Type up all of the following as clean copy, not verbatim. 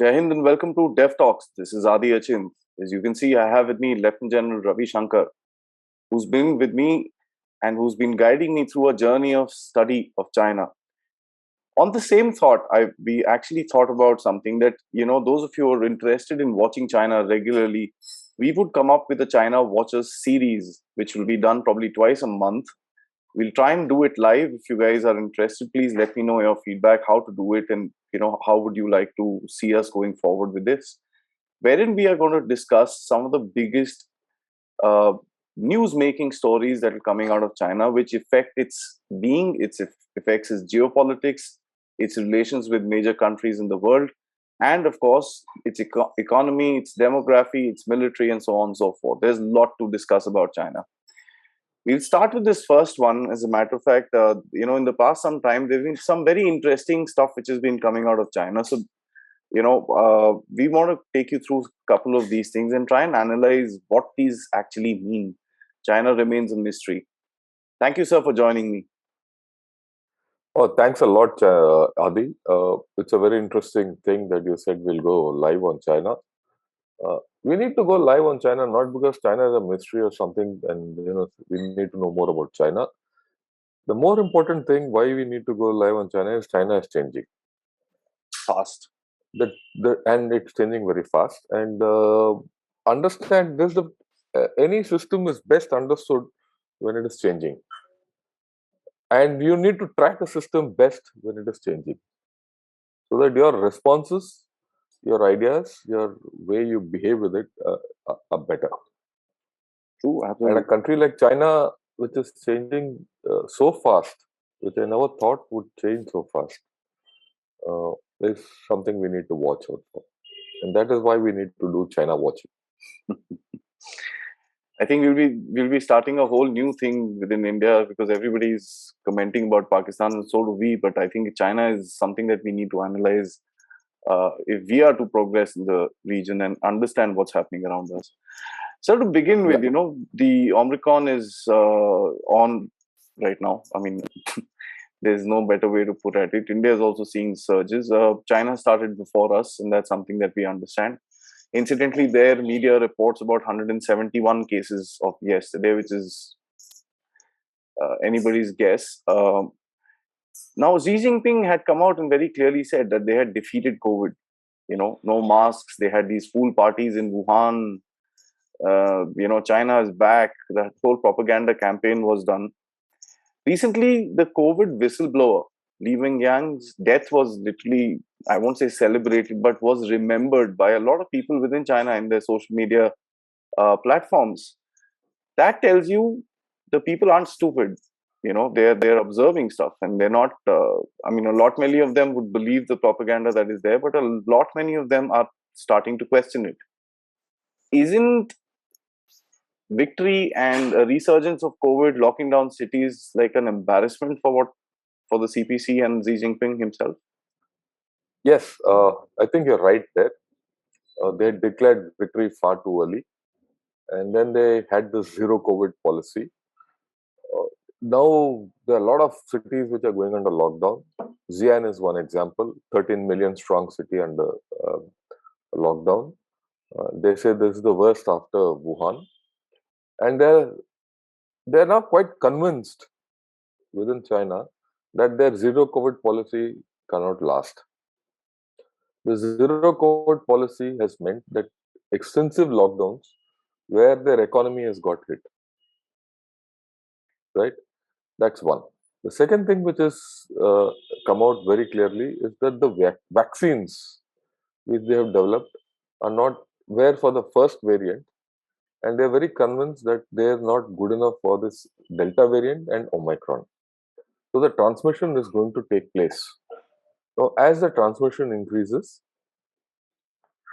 Jai Hind and welcome to Dev Talks. This is Adi Achint. As you can see, I have with me Lieutenant General Ravi Shankar, who's been with me and who's been guiding me through a journey of study of China. On the same thought, we actually thought about something that, those of you who are interested in watching China regularly, we would come up with a China Watchers series, which will be done probably twice a month. We'll try and do it live. If you guys are interested, please let me know your feedback, how to do it, and how would you like to see us going forward with this, wherein we are going to discuss some of the biggest uh, news making stories that are coming out of China, which affect its being, affects its geopolitics, its relations with major countries in the world, and of course, its economy, its demography, its military, and so on and so forth. There's a lot to discuss about China. We'll start with this first one. As a matter of fact, in the past some time, there's been some very interesting stuff which has been coming out of China. So we want to take you through a couple of these things and try and analyze what these actually mean. China remains a mystery. Thank you, sir, for joining me. Oh, thanks a lot, Adi. It's a very interesting thing that you said we'll go live on China. We need to go live on China not because China is a mystery or something, and we need to know more about China. The more important thing why we need to go live on China is China is changing. Fast. And it's changing very fast. And understand this: any system is best understood when it is changing, and you need to track a system best when it is changing, so that your responses, your ideas, your way you behave with it are better. True, And a absolutely. country like China, which is changing so fast, which I never thought would change so fast, is something we need to watch out for. And that is why we need to do China watching. I think we'll be starting a whole new thing within India because everybody is commenting about Pakistan and so do we. But I think China is something that we need to analyze if we are to progress in the region and understand what's happening around us. So to begin Yeah. with, the Omicron is on right now. I mean, there's no better way to put it. India is also seeing surges. China started before us, and that's something that we understand. Incidentally, their media reports about 171 cases of yesterday, which is anybody's guess. Now, Xi Jinping had come out and very clearly said that they had defeated COVID. No masks. They had these pool parties in Wuhan. China is back. The whole propaganda campaign was done. Recently, the COVID whistleblower, Li Wengyang's death was literally, I won't say celebrated, but was remembered by a lot of people within China in their social media platforms. That tells you the people aren't stupid. They're observing stuff, and they're not. I mean, a lot many of them would believe the propaganda that is there, but a lot many of them are starting to question it. Isn't victory and a resurgence of COVID locking down cities like an embarrassment for the CPC and Xi Jinping himself? Yes, I think you're right there. They declared victory far too early. And then they had this zero COVID policy. Uh, Now there are a lot of cities which are going under lockdown. Xi'an is one example, 13 million strong city under lockdown. They say this is the worst after Wuhan, and they're now quite convinced within China that their zero COVID policy cannot last. The zero COVID policy has meant that extensive lockdowns where their economy has got hit. Right, that's one. The second thing which has come out very clearly is that the vaccines which they have developed are not were for the first variant, and they're very convinced that they're not good enough for this Delta variant and Omicron. So the transmission is going to take place. Now, as the transmission increases,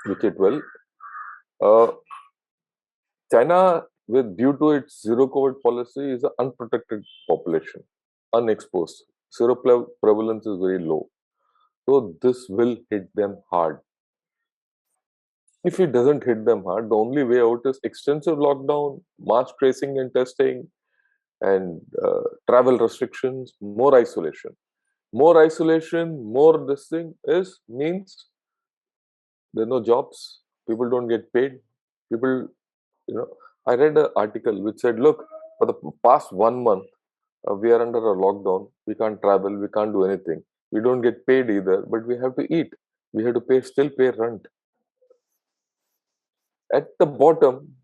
which it will, uh, China, with due to its zero COVID policy, is an unprotected population, unexposed. Prevalence is very low. So this will hit them hard. If it doesn't hit them hard, the only way out is extensive lockdown, mass tracing and testing, and travel restrictions, more isolation. More isolation, more this thing is means There are no jobs. People don't get paid. People, you know, I read an article which said, look, for the past 1 month, we are under a lockdown. We can't travel. We can't do anything. We don't get paid either, but we have to eat. We have to still pay rent. At the bottom,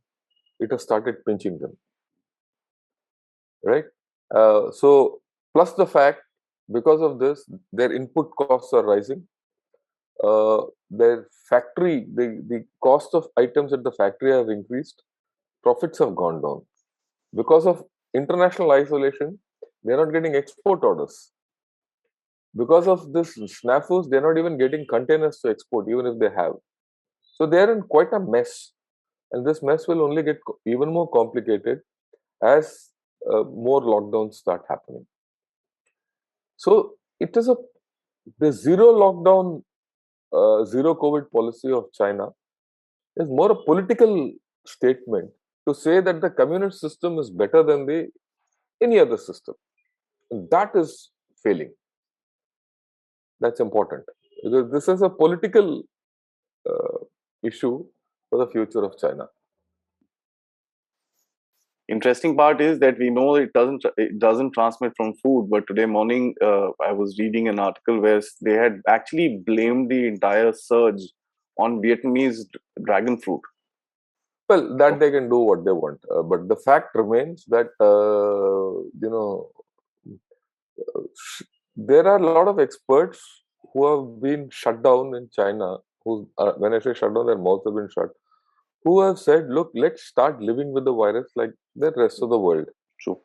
it has started pinching them, right? So, plus the fact, because of this, their input costs are rising. Their factory, the cost of items at the factory have increased. Profits have gone down. Because of international isolation, they're not getting export orders. Because of this snafus, they're not even getting containers to export, even if they have. So they're in quite a mess. And this mess will only get even more complicated as more lockdowns start happening. So it is the zero lockdown, zero COVID policy of China is more a political statement to say that the communist system is better than any other system. And that is failing. That's important because this is a political issue for the future of China. Interesting part is that we know it doesn't transmit from food, but today morning I was reading an article where they had actually blamed the entire surge on Vietnamese dragon fruit. Well, that they can do what they want, but the fact remains that there are a lot of experts who have been shut down in China. Who, when I say shut down, their mouths have been shut. Who have said, "Look, let's start living with the virus like the rest of the world." True.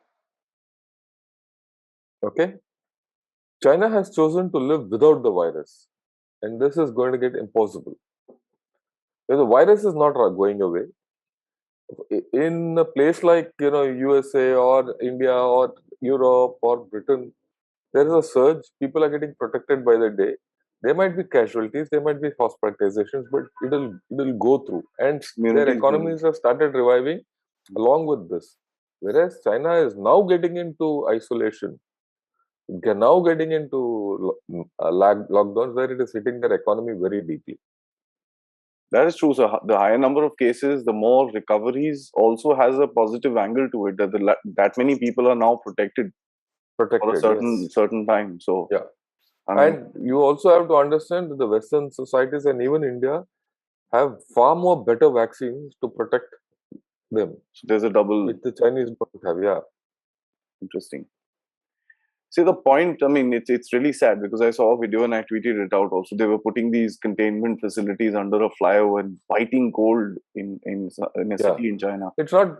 Okay, China has chosen to live without the virus, and this is going to get impossible. The virus is not going away. In a place like USA or India or Europe or Britain, there is a surge. People are getting protected by the day. There might be casualties, there might be hospitalizations, but it'll go through, and their Communities economies have started reviving along with this. Whereas China is now getting into isolation, they're now getting into lockdowns where it is hitting their economy very deeply. That is true. So the higher number of cases, the more recoveries also has a positive angle to it. That many people are now protected for a Yes. certain time. So Yeah. I mean, And you also have to understand that the Western societies and even India have far more better vaccines to protect them, so there's a double. which the Chinese don't have. Yeah. Interesting. See the point. I mean, it's really sad because I saw a video and I tweeted it out. Also, they were putting these containment facilities under a flyover and biting cold in a Yeah. city in China. It's not,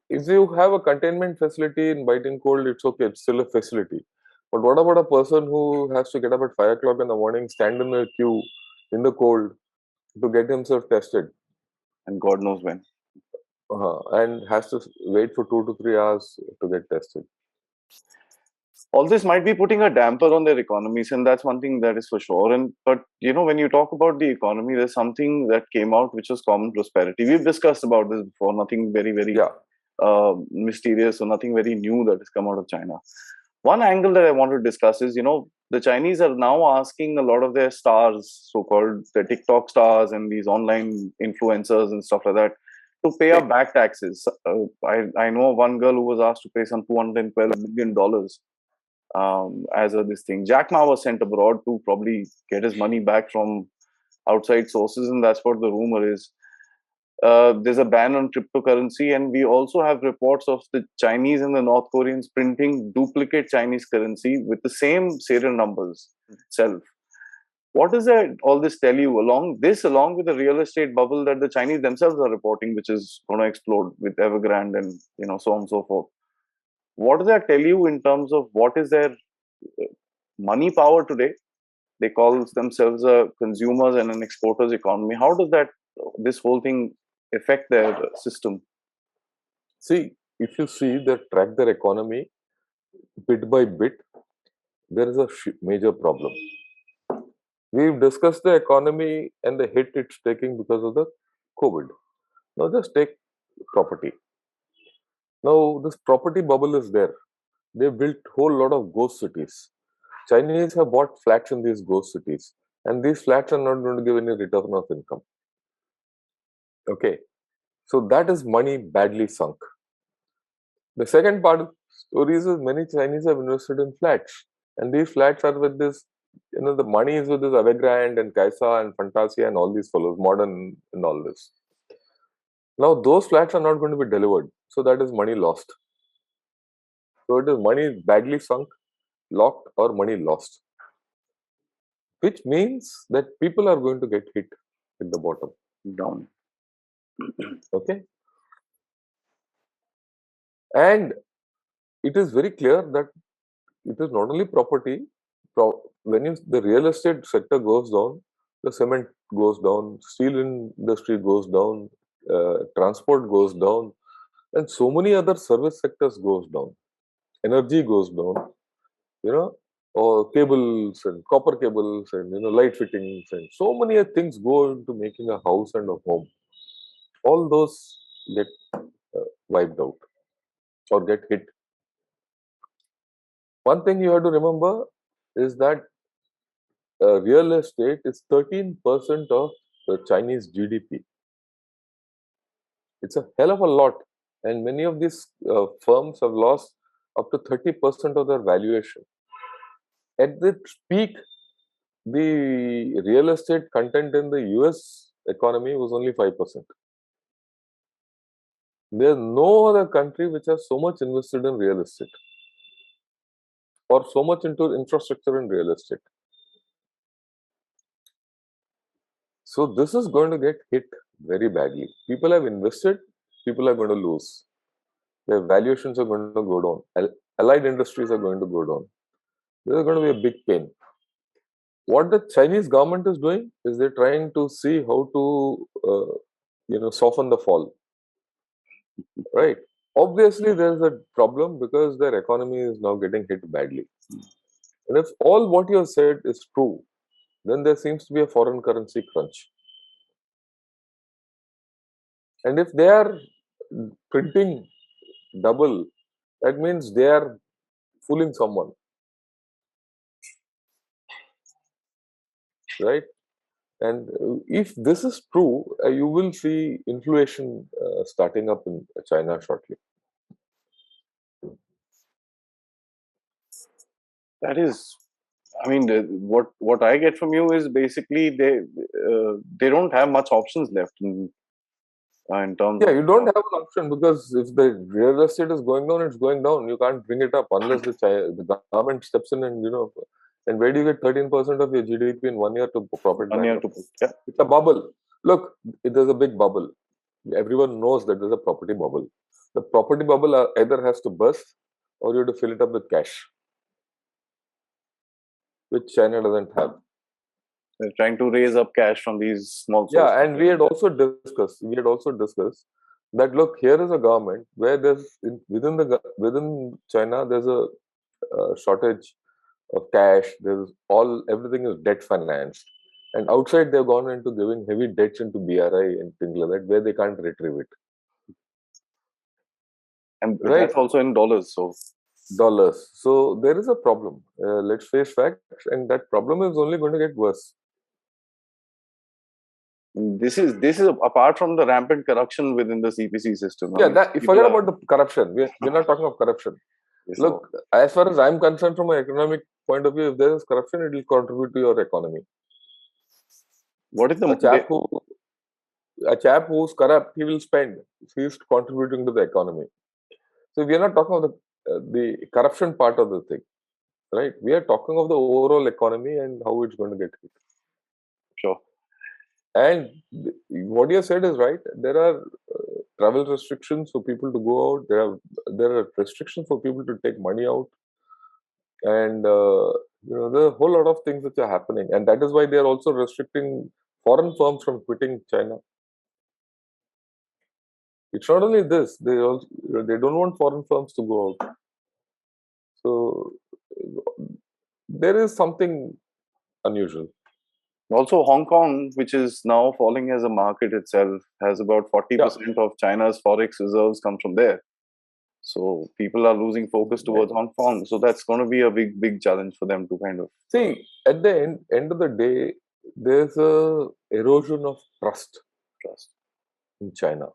if you have a containment facility in biting cold, it's okay, it's still a facility. But what about a person who has to get up at 5 o'clock in the morning, stand in a queue in the cold to get himself tested? And God knows when. And has to wait for 2 to 3 hours to get tested. All this might be putting a damper on their economies, and that's one thing that is for sure. And but when you talk about the economy, there's something that came out which was common prosperity. We've discussed about this before. Nothing very Yeah. mysterious or nothing very new that has come out of China. One angle that I want to discuss is, the Chinese are now asking a lot of their stars, so-called the TikTok stars and these online influencers and stuff like that, to pay up back taxes. I know one girl who was asked to pay some $212 million as this thing. Jack Ma was sent abroad to probably get his money back from outside sources, and that's what the rumor is. There's a ban on cryptocurrency, and we also have reports of the Chinese and the North Koreans printing duplicate Chinese currency with the same serial numbers itself. What does all this tell you? Along with the real estate bubble that the Chinese themselves are reporting, which is going to explode with Evergrande and so on and so forth. What does that tell you in terms of what is their money power today? They call themselves a consumers and an exporters economy. How does this whole thing affect their system? See, if you see they track their economy bit by bit, there is a major problem. We've discussed the economy and the hit it's taking because of the COVID. Now just take property. Now this property bubble is there. They built whole lot of ghost cities. Chinese have bought flats in these ghost cities, and these flats are not going to give any return of income. Okay, so that is money badly sunk. The second part of the story is many Chinese have invested in flats, and these flats are with this, the money is with this Evergrande and Kaisa and Fantasia and all these fellows, modern and all this. Now those flats are not going to be delivered, so that is money lost. So it is money badly sunk, locked, or money lost, which means that people are going to get hit at the bottom. Down. Okay, and it is very clear that it is not only property. When the real estate sector goes down, the cement goes down, steel industry goes down, transport goes down, and so many other service sectors goes down. Energy goes down, or cables and copper cables and light fittings and so many things go into making a house and a home. All those get wiped out or get hit. One thing you have to remember is that real estate is 13% of the Chinese GDP. It's a hell of a lot, and many of these firms have lost up to 30% of their valuation. At its peak, the real estate content in the US economy was only 5%. There's no other country which has so much invested in real estate or so much into infrastructure in real estate. So this is going to get hit very badly. People have invested, people are going to lose. Their valuations are going to go down. Allied industries are going to go down. This is going to be a big pain. What the Chinese government is doing is they're trying to see how to, soften the fall. Right? Obviously, there's a problem because their economy is now getting hit badly. And if all what you have said is true, then there seems to be a foreign currency crunch. And if they are printing double, that means they are fooling someone. Right? And if this is true, you will see inflation starting up in China shortly. That is, I mean, what I get from you is basically they don't have much options left in terms Yeah, of. you don't have an option because if the real estate is going down, it's going down. You can't bring it up unless the government steps in and And where do you get 13% of your GDP in 1 year to profit back up? Yeah. It's a bubble. Look, there's a big bubble. Everyone knows that there's a property bubble. The property bubble either has to burst or you have to fill it up with cash, which China doesn't have. They're trying to raise up cash from these small sources. Yeah, and we had also discussed that look, here is a government where within China there's a shortage of cash. Everything is debt financed, and outside they've gone into giving heavy debts into BRI and things like that where they can't retrieve it. And that's also in dollars. So there is a problem. Let's face facts, and that problem is only going to get worse. This is apart from the rampant corruption within the CPC system. Yeah, forget about the corruption. We're not talking of corruption. Look, as far as I'm concerned, from an economic point of view, if there is corruption, it will contribute to your economy. What is a chap who's corrupt, he will spend. He's contributing to the economy. So we are not talking of the corruption part of the thing, right? We are talking of the overall economy and how it's going to get hit. Sure. And what you said is right. There are travel restrictions for people to go out. There are restrictions for people to take money out, and there are a whole lot of things which are happening, and that is why they are also restricting foreign firms from quitting China. It's not only this; they don't want foreign firms to go out. So there is something unusual. Also, Hong Kong, which is now falling as a market itself, has about 40% of China's forex reserves come from there. So people are losing focus towards Hong Kong. So that's going to be a big challenge for them to kind of see. At the end of the day, there's a erosion of trust. in China.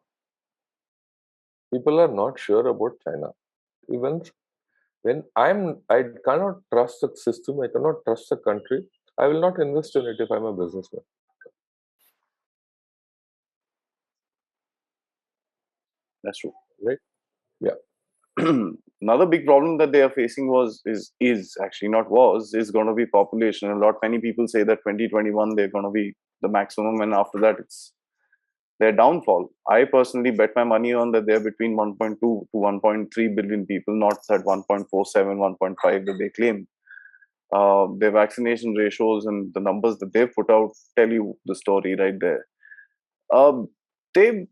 People are not sure about China. Even when I cannot trust a system, I cannot trust a country, I will not invest in it if I'm a businessman. That's true. Right? Yeah. Another big problem that they are facing is actually not was is going to be population. A lot many people say that 2021 they're going to be the maximum, and after that it's their downfall. I personally bet my money on that they're between 1.2 to 1.3 billion people, not that 1.47, 1.5 that they claim. Their vaccination ratios and the numbers that they've put out tell you the story right there. Um, they,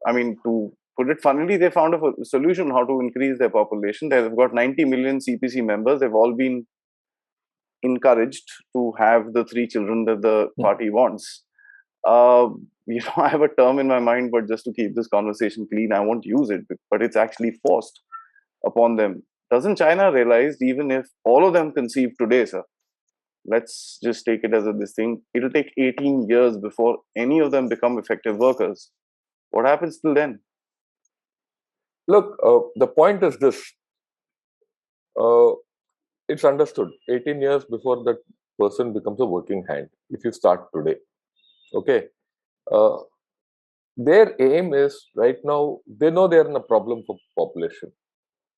I mean, to put it funnily, they found a solution how to increase their population. They've got 90 million CPC members. They've all been encouraged to have the 3 children that the party wants. Uh, I have a term in my mind, but just to keep this conversation clean, I won't use it, but it's actually forced upon them. Doesn't China realize even if all of them conceive today, sir, let's just take it as a this thing, it'll take 18 years before any of them become effective workers. What happens till then? Look, the point is this. Uh, it's understood 18 years before that person becomes a working hand if you start today. Okay. Uh, their aim is right now, they know they are in a problem for population,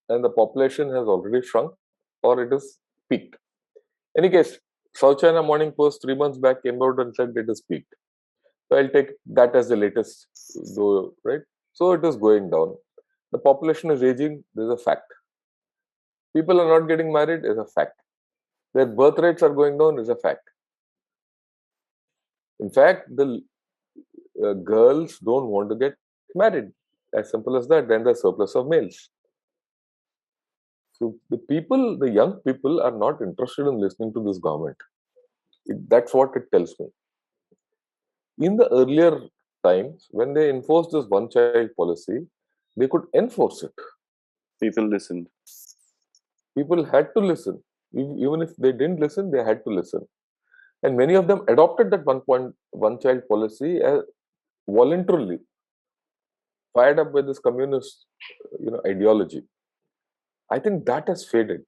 and the population has already shrunk or it is peaked. Any case, South China Morning Post 3 months back came out and said it is peaked. So I'll take that as the latest, though, right? So it is going down. The population is aging, there's a fact. People are not getting married, is a fact. Their birth rates are going down, is a fact. In fact, the girls don't want to get married. As simple as that. Then the surplus of males. So the people, the young people, are not interested in listening to this government. That's what it tells me. In the earlier times, when they enforced this one-child policy, they could enforce it. People listened. People had to listen. Even if they didn't listen, they had to listen. And many of them adopted that one-child policy voluntarily, fired up by this communist, ideology. I think that has faded.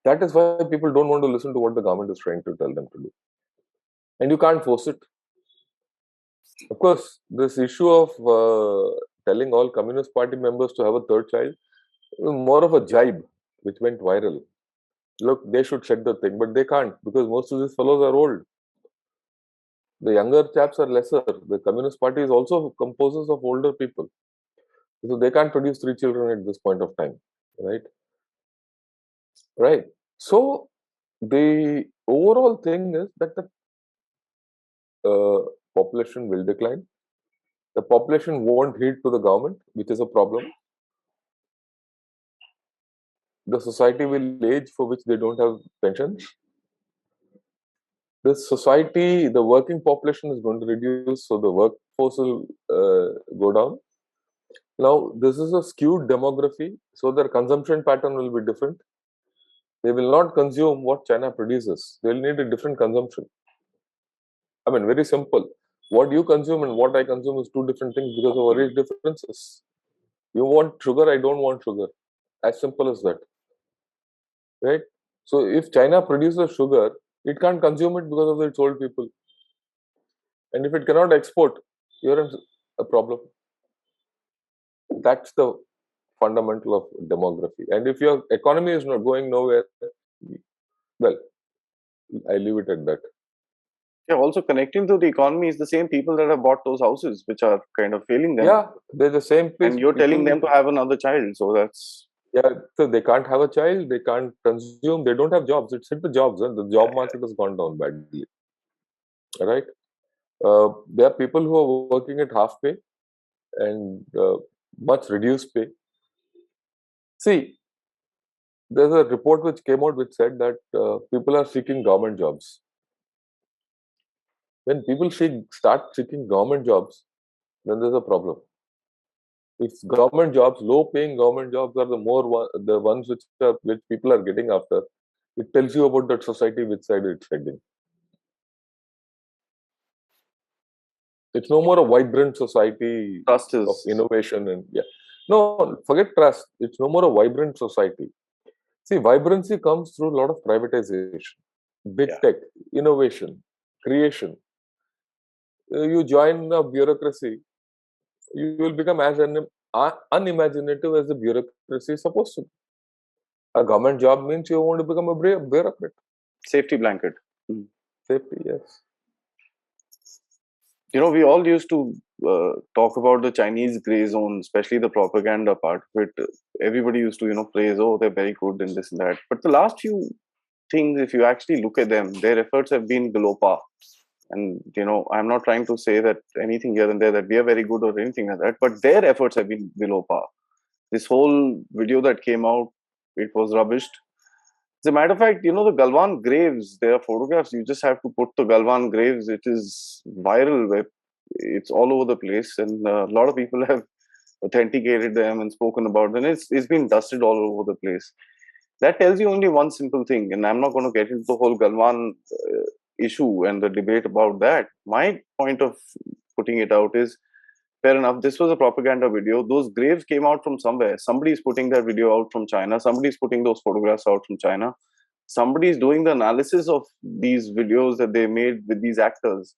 That is why people don't want to listen to what the government is trying to tell them to do. And you can't force it. Of course, this issue of telling all Communist Party members to have a third child was more of a jibe, which went viral. Look, they should set the thing, but they can't because most of these fellows are old. The younger chaps are lesser. The Communist Party is also composes of older people. So they can't produce 3 children at this point of time, right? Right. So the overall thing is that the population will decline. The population won't heed to the government, which is a problem. The society will age for which they don't have pensions. The society, the working population is going to reduce, so the workforce will go down. Now, this is a skewed demography, so their consumption pattern will be different. They will not consume what China produces. They will need a different consumption. I mean, very simple. What you consume and what I consume is two different things because of our age differences. You want sugar, I don't want sugar. As simple as that. Right? So if China produces sugar, it can't consume it because of its old people. And if it cannot export, you're in a problem. That's the fundamental of demography. And if your economy is not going nowhere, well, I leave it at that. Yeah, also connecting to the economy is the same people that have bought those houses, which are kind of failing them. Yeah, they're the same place. And you're telling them to have another child, so that's so they can't have a child, they can't consume, they don't have jobs. It's hit the jobs, and the job market has gone down badly. Right? There are people who are working at half pay and much reduced pay. See, there's a report which came out which said that people are seeking government jobs. When people start seeking government jobs, then there's a problem. If government jobs, low-paying government jobs are the ones which people are getting after, it tells you about that society which side it's heading. It's no more a vibrant society Trust of is, innovation and yeah. No, forget trust. It's no more a vibrant society. See, vibrancy comes through a lot of privatization, big yeah. tech, innovation, creation. You join a bureaucracy, you will become as unimaginative as the bureaucracy is supposed to be. A government job means you want to become a bureaucrat. Safety blanket. Hmm. Safety, yes. We all used to talk about the Chinese gray zone, especially the propaganda part of it. Everybody used to, praise, oh, they're very good and this and that. But the last few things, if you actually look at them, their efforts have been below par. And, I'm not trying to say that anything here and there that we are very good or anything like that, but their efforts have been below par. This whole video that came out, it was rubbished. As a matter of fact, the Galwan graves, there are photographs. You just have to put the Galwan graves. It is viral. It's all over the place. And a lot of people have authenticated them and spoken about them. It's been dusted all over the place. That tells you only one simple thing. And I'm not going to get into the whole Galwan issue and the debate about that. My point of putting it out is fair enough. This was a propaganda video. Those graves came out from somewhere. Somebody's putting that video out from China. Somebody's putting those photographs out from China. Somebody's doing the analysis of these videos that they made with these actors.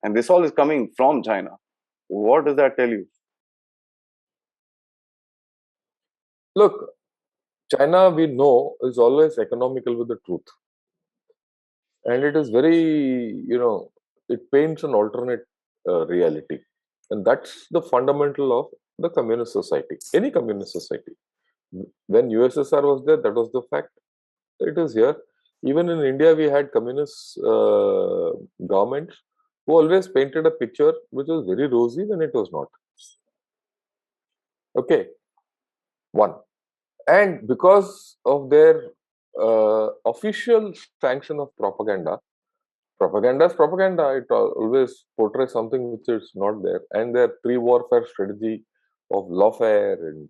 And this all is coming from China. What does that tell you? Look, China, we know, is always economical with the truth. And it is very, it paints an alternate reality. And that's the fundamental of the communist society, any communist society. When USSR was there, that was the fact. It is here. Even in India, we had communist governments who always painted a picture which was very rosy when it was not. Okay, one. And because of their official sanction of propaganda, propaganda is propaganda. It always portrays something which is not there. And their pre-warfare strategy of lawfare and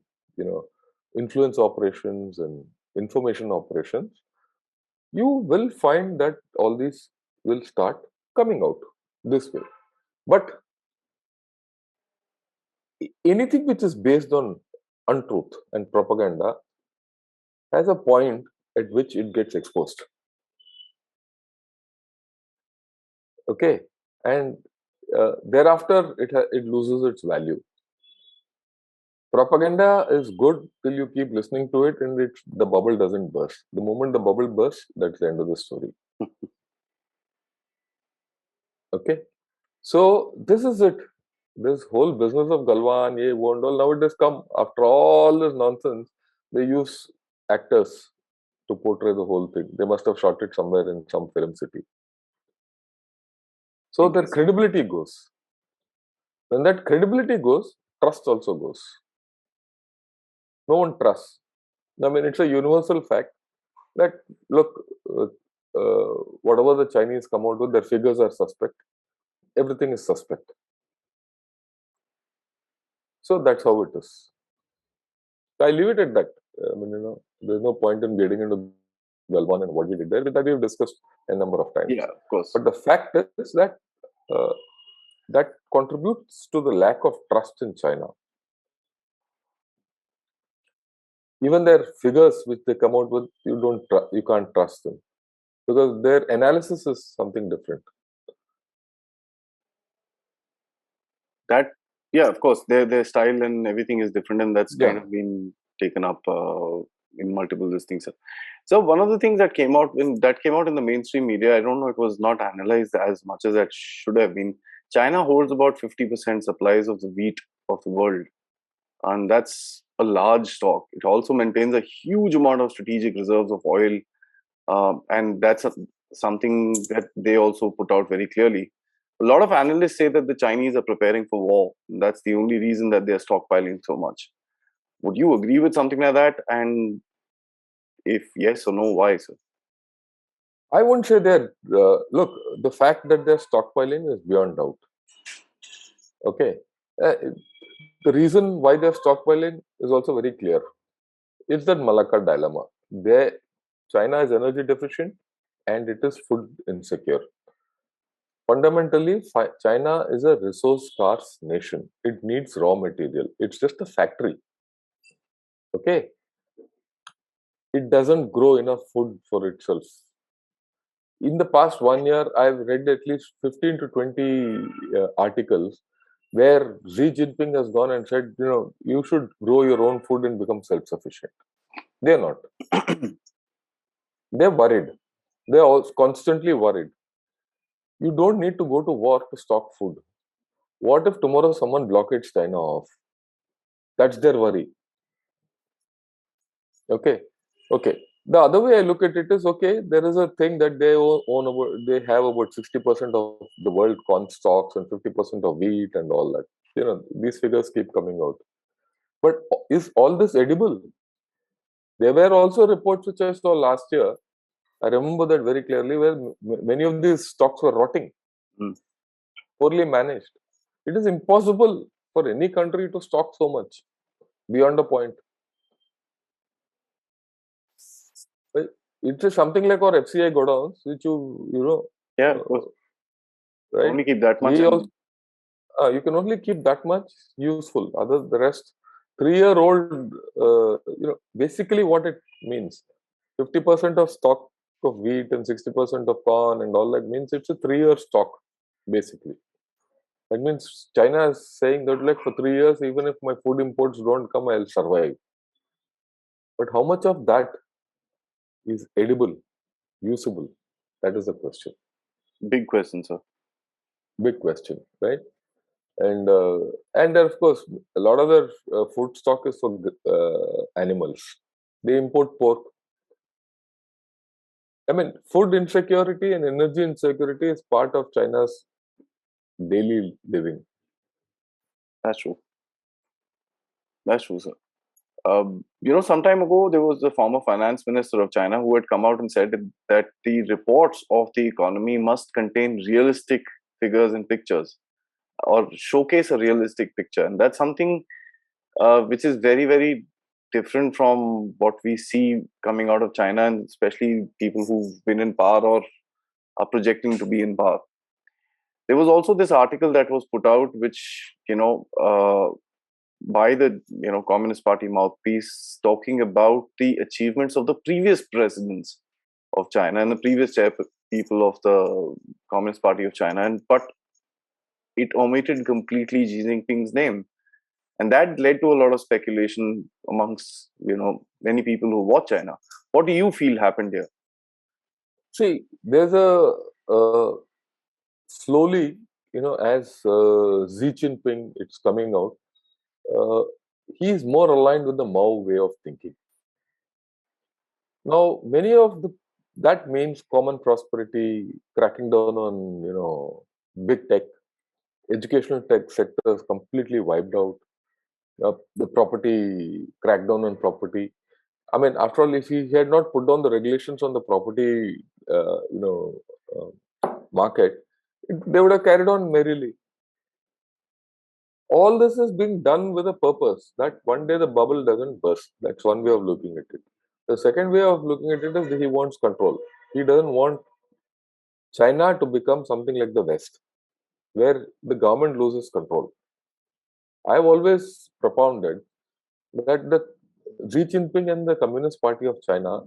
influence operations and information operations, you will find that all these will start coming out this way. But anything which is based on untruth and propaganda has a point at which it gets exposed. Okay, and thereafter it loses its value. Propaganda is good till you keep listening to it and the bubble doesn't burst. The moment the bubble bursts, that's the end of the story. Okay, so this is it. This whole business of Galwan, Ye, Wondol, now it has come. After all this nonsense, they use actors to portray the whole thing. They must have shot it somewhere in some film city. So their credibility goes. When that credibility goes, trust also goes. No one trusts. I mean, it's a universal fact that, look, whatever the Chinese come out with, their figures are suspect. Everything is suspect. So that's how it is. I leave it at that. I mean, there's no point in getting into Galwan and what we did there. That we've discussed a number of times. Yeah, of course. But the fact is that that contributes to the lack of trust in China. Even their figures which they come out with, you can't trust them because their analysis is something different. That, yeah, of course, their style and everything is different, and that's kind of been taken up in multiple listings. So one of the things that came out in the mainstream media, I don't know, it was not analyzed as much as it should have been. China holds about 50% supplies of the wheat of the world, and that's a large stock. It also maintains a huge amount of strategic reserves of oil, and that's something that they also put out very clearly. A lot of analysts say that the Chinese are preparing for war. That's the only reason that they're stockpiling so much. Would you agree with something like that? And if yes or no, why, sir? I won't say that. Look, the fact that they're stockpiling is beyond doubt. Okay. The reason why they're stockpiling is also very clear. It's that Malacca dilemma. China is energy deficient and it is food insecure. Fundamentally, China is a resource scarce nation. It needs raw material. It's just a factory. Okay, it doesn't grow enough food for itself. In the past 1 year, I've read at least 15 to 20 articles where Xi Jinping has gone and said, you should grow your own food and become self-sufficient. They're not. They're worried. They're also constantly worried. You don't need to go to war to stock food. What if tomorrow someone blockades China off? That's their worry. Okay. Okay. The other way I look at it is, okay, there is a thing that they have about 60% of the world corn stocks and 50% of wheat and all that. These figures keep coming out. But is all this edible? There were also reports which I saw last year. I remember that very clearly, where many of these stocks were rotting, poorly managed. It is impossible for any country to stock so much beyond a point. It's something like our FCI godowns, which Yeah, of course. right? Only keep that much. You can only keep that much useful. The rest, 3-year-old, basically what it means, 50% of stock of wheat and 60% of corn and all that means it's a 3-year stock, basically. That means China is saying that, like, for 3 years, even if my food imports don't come, I'll survive. But how much of that is edible, usable? That is the question. Big question, sir. Big question, right? And of course, a lot of their food stock is for animals. They import pork. I mean, food insecurity and energy insecurity is part of China's daily living. That's true. That's true, sir. Some time ago, there was the former finance minister of China who had come out and said that the reports of the economy must contain realistic figures and pictures, or showcase a realistic picture. And that's something which is very, very different from what we see coming out of China, and especially people who've been in power or are projecting to be in power. There was also this article that was put out, which, by the Communist Party mouthpiece, talking about the achievements of the previous presidents of China and the previous people of the Communist Party of China, but it omitted completely Xi Jinping's name, and that led to a lot of speculation amongst many people who watch China. What do you feel happened here? See, there's slowly, as Xi Jinping, it's coming out. He is more aligned with the Mao way of thinking. Now, many of that means common prosperity, cracking down on big tech, educational tech sectors completely wiped out. The property, crackdown on property. I mean, after all, if he had not put down the regulations on the property, market, they would have carried on merrily. All this is being done with a purpose, that one day the bubble doesn't burst. That's one way of looking at it. The second way of looking at it is that he wants control. He doesn't want China to become something like the West, where the government loses control. I've always propounded that the Xi Jinping and the Communist Party of China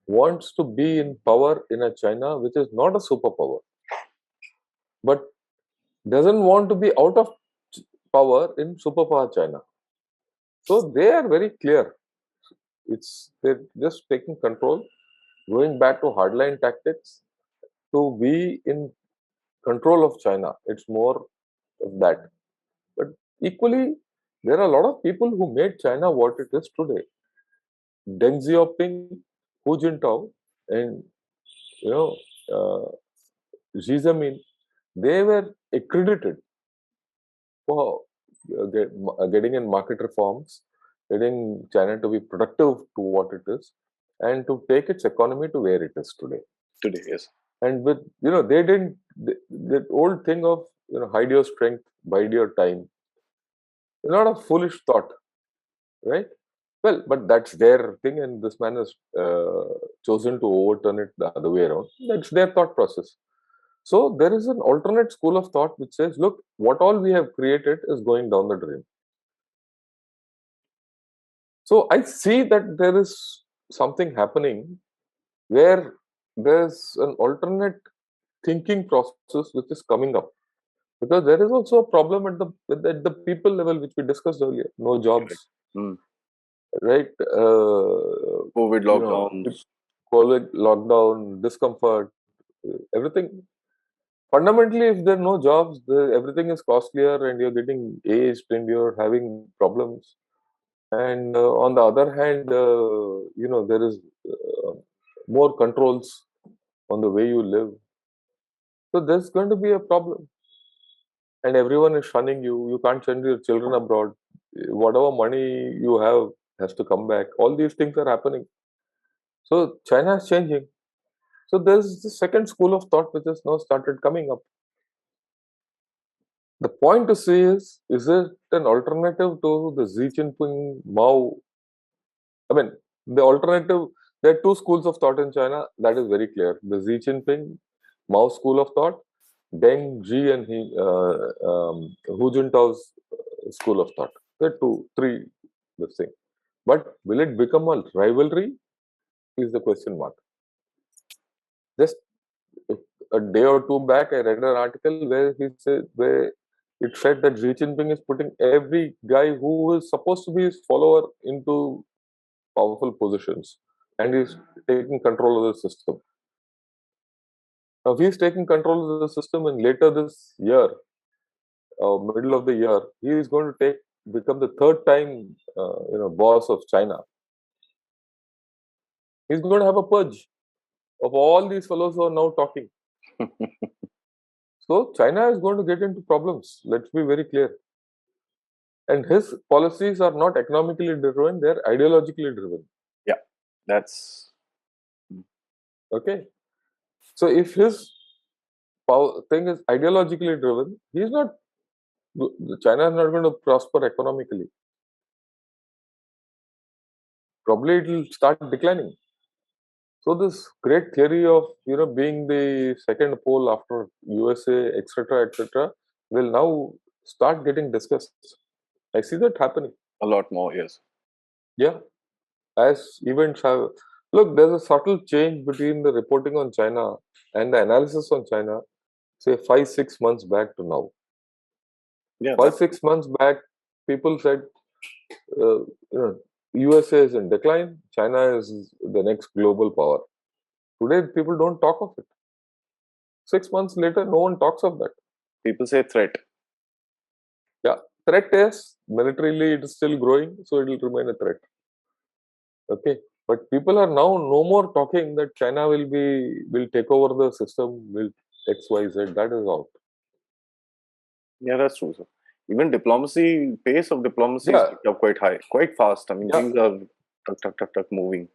wants to be in power in a China which is not a superpower, but doesn't want to be out of power in superpower China. So they are very clear. They're just taking control, going back to hardline tactics to be in control of China. It's more of that. But equally, there are a lot of people who made China what it is today. Deng Xiaoping, Hu Jintao, and uh, Xi Jinping, they were accredited for getting in market reforms, getting China to be productive to what it is, and to take its economy to where it is today. Today, yes. And with they didn't that old thing of hide your strength, bide your time. Not a foolish thought, right? Well, but that's their thing, and this man has chosen to overturn it the other way around. That's their thought process. So there is an alternate school of thought which says, look, what all we have created is going down the drain. So I see that there is something happening where there's an alternate thinking process which is coming up, because there is also a problem at the people level which we discussed earlier. No Correct. jobs, Mm. right? COVID You know, lockdowns. COVID lockdown, discomfort, everything. Fundamentally, if there are no jobs, everything is costlier, and you're getting aged, and you're having problems. And on the other hand, there is uh, more controls on the way you live. So there's going to be a problem, and everyone is shunning you. You can't send your children abroad. Whatever money you have has to come back. All these things are happening. So China is changing. So there's the second school of thought which has now started coming up. The point to see is it an alternative to the Xi Jinping Mao? I mean, the alternative, there are two schools of thought in China, that is very clear. The Xi Jinping Mao school of thought, Deng Xi and Hu Jintao's school of thought. There are two, three, this thing. But will it become a rivalry? Is the question mark. Just a day or two back, I read an article where it said that Xi Jinping is putting every guy who is supposed to be his follower into powerful positions, and he's taking control of the system. Now, if he's taking control of the system, and later this year, middle of the year, he is going to become the third time, boss of China. He's going to have a purge of all these fellows who are now talking. So China is going to get into problems. Let's be very clear. And his policies are not economically driven; they're ideologically driven. Yeah, that's Okay. So if his power thing is ideologically driven, he's not. China is not going to prosper economically. Probably it will start declining. So this great theory of being the second pole after USA, etc., will now start getting discussed. I see that happening. a lot more. Yes. Yeah, as events have. Look, there's a subtle change between the reporting on China and the analysis on China, say 5-6 months back to now. Yeah, Five that's six months back, people said, USA is in decline, China is the next global power. Today, people don't talk of it. 6 months later, no one talks of that. people say threat. Yeah, threat is militarily it is still growing, so it will remain a threat. Okay, but people are now no more talking that China will take over the system, will X Y Z. That is out. Yeah, that's true. Sir. Even diplomacy, pace of diplomacy is Yeah, picked up quite high, quite fast. I mean, yeah, things are tuck, tuck, tuck, tuck moving.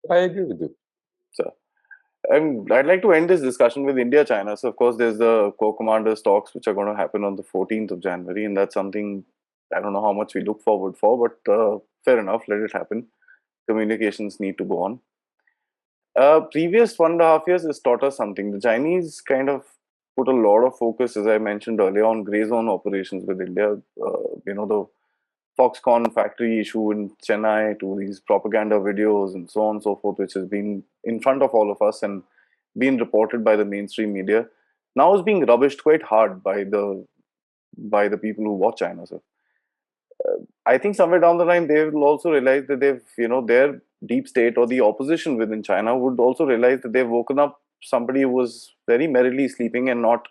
I agree with you. So, I'd like to end this discussion with India China. So, of course, there's the core commanders talks, which are going to happen on the 14th of January, and that's something I don't know how much we look forward for, but fair enough, let it happen. Communications need to go on. Previous 1.5 years has taught us something. The Chinese kind of put a lot of focus, as I mentioned earlier, on grey zone operations with India. The Foxconn factory issue in Chennai to these propaganda videos and so on and so forth, which has been in front of all of us and been reported by the mainstream media, now is being rubbished quite hard by the people who watch China. So I think somewhere down the line they will also realize that their deep state or the opposition within China would also realize that they've woken up somebody who was very merrily sleeping and not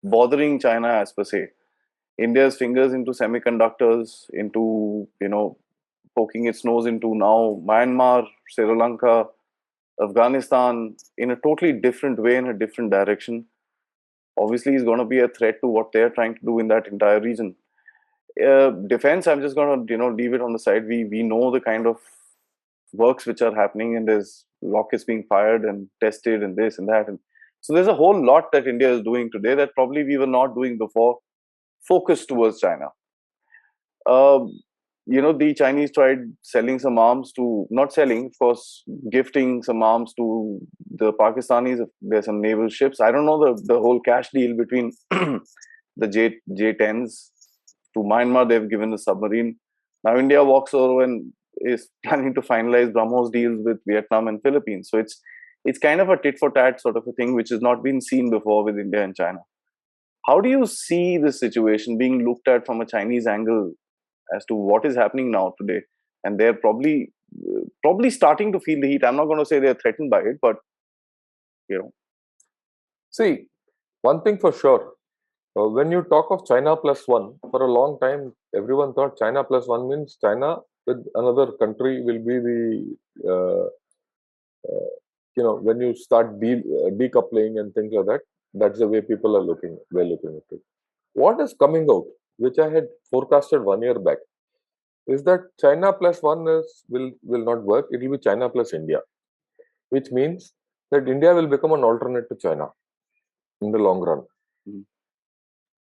bothering China as per se. India's fingers into semiconductors, into poking its nose into now Myanmar, Sri Lanka, Afghanistan in a totally different way, in a different direction. Obviously, is going to be a threat to what they're trying to do in that entire region. Defense, I'm just going to leave it on the side. We know the kind of works which are happening, and there's rockets being fired and tested, and this and that, and so there's a whole lot that India is doing today that probably we were not doing before, focused towards China. Um the Chinese tried selling some arms to, not selling, of course, gifting some arms to the Pakistanis. There's some naval ships. I don't know the whole cash deal between the J10s to Myanmar. They've given a submarine. Now India walks over and is planning to finalize BrahMos deals with Vietnam and Philippines. So it's kind of a tit for tat sort of a thing, which has not been seen before with India and China. How do you see this situation being looked at from a Chinese angle as to what is happening now today? And they're probably starting to feel the heat. I'm not going to say they're threatened by it, but you know, See, one thing for sure, when you talk of China plus one, for a long time, everyone thought China plus one means China with another country will be the, when you start decoupling and things like that, that's the way people are looking at it. What is coming out, which I had forecasted 1 year back, is that China plus one will not work. It will be China plus India, which means that India will become an alternate to China in the long run. Mhm.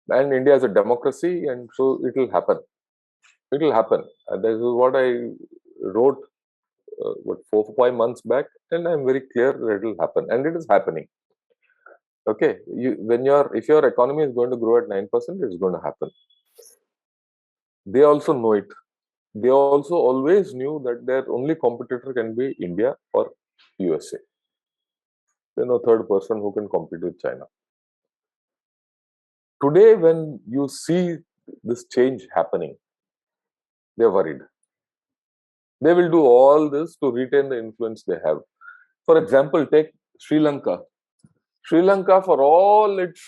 And India is a democracy, and so it will happen. It will happen. This is what I wrote 4 5 months back, and I'm very clear that it will happen, and it is happening. Okay, if your economy is going to grow at 9%, it's going to happen. They also know it. They also always knew that their only competitor can be India or USA. There's no third person who can compete with China. Today, when you see this change happening, they're worried. They will do all this to retain the influence they have. For example, take Sri Lanka. Sri Lanka, for all its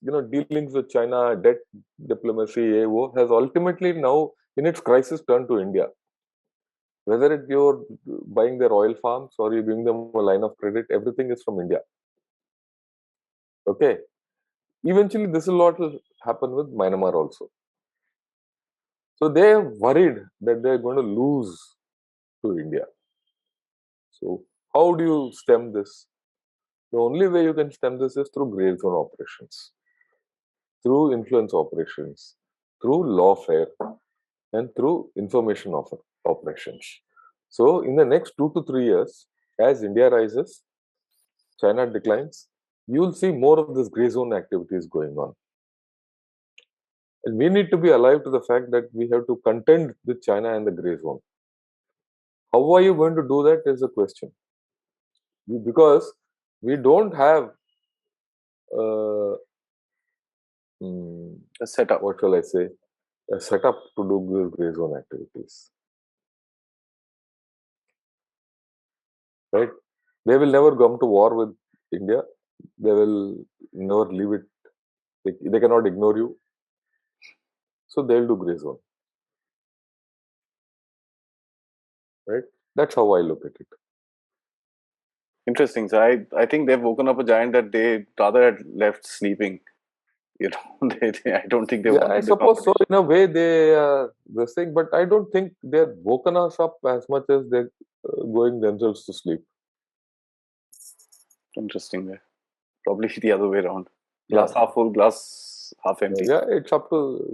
dealings with China, debt diplomacy, has ultimately now in its crisis turned to India. Whether you're buying their oil farms or you're giving them a line of credit, everything is from India. Okay. Eventually, this is what will happen with Myanmar also. So they are worried that they're going to lose to India. So how do you stem this? The only way you can stem this is through gray zone operations, through influence operations, through lawfare, and through information operations. So in the next 2 to 3 years, as India rises, China declines, you will see more of this gray zone activities going on. And we need to be alive to the fact that we have to contend with China and the gray zone. How are you going to do that is a question. Because we don't have a setup. What shall I say? A setup to do these gray zone activities. Right? They will never come to war with India. They will never leave it. They cannot ignore you. So they'll do gray zone. Right? That's how I look at it. Interesting. So I think they've woken up a giant that they rather had left sleeping. I don't think they wanted I the suppose so. competition. In a way, they are this thing, but I don't think they're woken us up as much as they're going themselves to sleep. Interesting. Yeah. Probably the other way around. Glass Yeah. half full, glass half empty. Yeah, it's up to.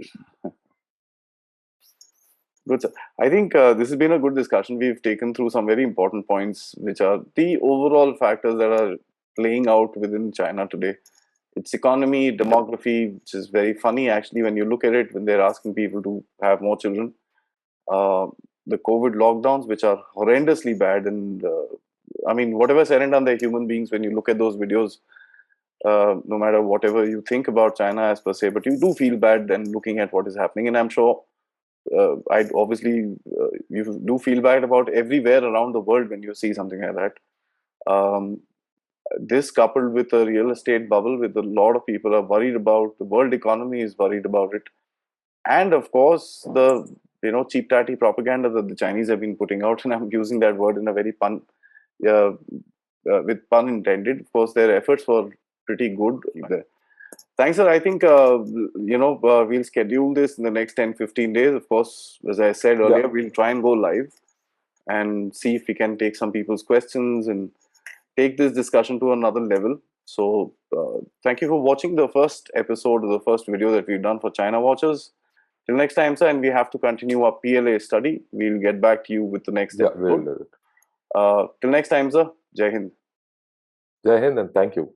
Good, sir. I think this has been a good discussion. We've taken through some very important points, which are the overall factors that are playing out within China today. Its economy, demography, which is very funny actually when you look at it, when they're asking people to have more children. The COVID lockdowns, which are horrendously bad. And I mean, whatever said and done, they're human beings. When you look at those videos, no matter whatever you think about China as per se, but you do feel bad then looking at what is happening. And I'm sure I obviously you do feel bad about everywhere around the world when you see something like that. This coupled with a real estate bubble, with a lot of people are worried about, the world economy is worried about it, and of course the cheap tatty propaganda that the Chinese have been putting out, and I'm using that word in a very uh, with pun intended. Of course, their efforts were pretty good. Thanks, sir. I think, we'll schedule this in the next 10-15 days. Of course, as I said Yeah. earlier, we'll try and go live and see if we can take some people's questions and take this discussion to another level. So, thank you for watching the first episode of the first video that we've done for China Watchers. Till next time, sir, and we have to continue our PLA study. We'll get back to you with the next Yeah, episode. we'll do it. Till next time, sir. Jai Hind. Jai Hind and thank you.